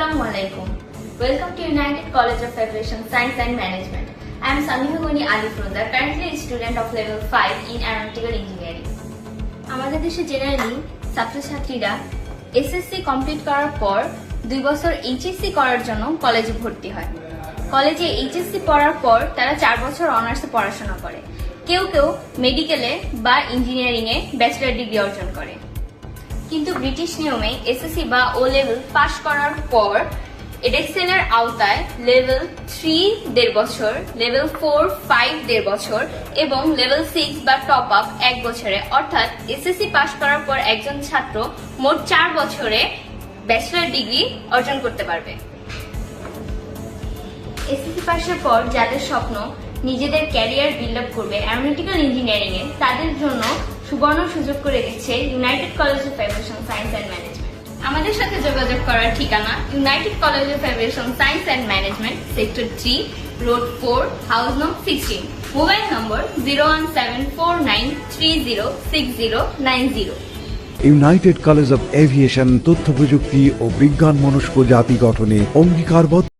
Assalamualaikum. Welcome to United College of Aviation Science and Management. I am Samiha Goni Ali Froza, currently a student of level 5 in Aeronautical Engineering. আমাদের দেশে generally ছাত্রছাত্রীরা SSC complete করার পর 2 বছর HSC করার জন্য কলেজে ভর্তি হয়। কলেজে এইচএসসি পড়ার পর তারা 4 বছর অনার্সে পড়াশোনা করে। কেউ কেউ মেডিকেলে বা ইঞ্জিনিয়ারিং এ ব্যাচেলর ডিগ্রি অর্জন করে। কিন্তু ব্রিটিশ নিয়মে এসএসসি বা ও লেভেল পাশ করার পর এডেক্সেল এর আওতায় লেভেল 3 1.5 বছর, লেভেল 4 5 1.5 বছর এবং লেভেল 6 বা টপ আপ 1 বছরে, অর্থাৎ এসএসসি পাশ করার পর একজন ছাত্র মোট 4 বছরে ব্যাচেলর ডিগ্রি অর্জন করতে পারবে। এসএসসি পাশের পর যাদের স্বপ্ন নিজেদের ক্যারিয়ার বিল্ড আপ করবে অ্যারোনটিক্যাল ইঞ্জিনিয়ারিং এ, তাদের জন্য সুবর্ণ সুযোগ করে দিচ্ছে United college of aviation science and management. আমাদের সাথে যোগাযোগ করার ঠিকানা United college of aviation science and management, sector 3, road 4, house নং 16, mobile number 01749306090। United college of aviation তথ্য প্রযুক্তি ও বিজ্ঞান মনস্ক জাতি গঠনে অঙ্গীকারবদ্ধ।